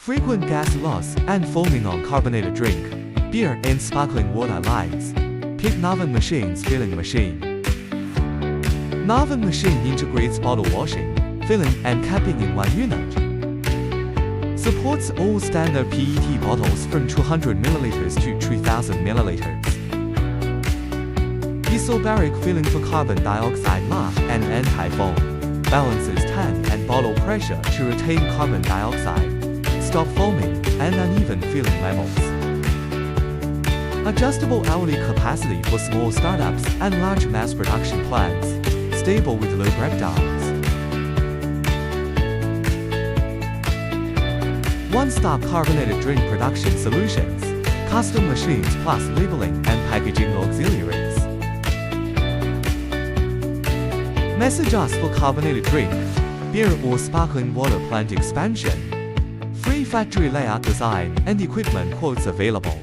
frequent gas loss and foaming on carbonated drink, beer and sparkling water lines. Pick Navan Machine's filling machine. Navan Machine integrates bottle washing, filling and capping in one unit. Supports all standard PET bottles from 200 ml to 3000 ml. Isobaric filling for carbon dioxide laugh and anti-foam. Balances tank and bottle pressure to retain carbon dioxide, stop foaming, and uneven filling levels. Adjustable hourly capacity for small startups and large mass production plants. Stable with low breakdowns. One-stop carbonated drink production solutions. Custom machines plus labeling and packaging auxiliaries. Message us for carbonated drink, beer or sparkling water plant expansion. Free factory layout design and equipment quotes available.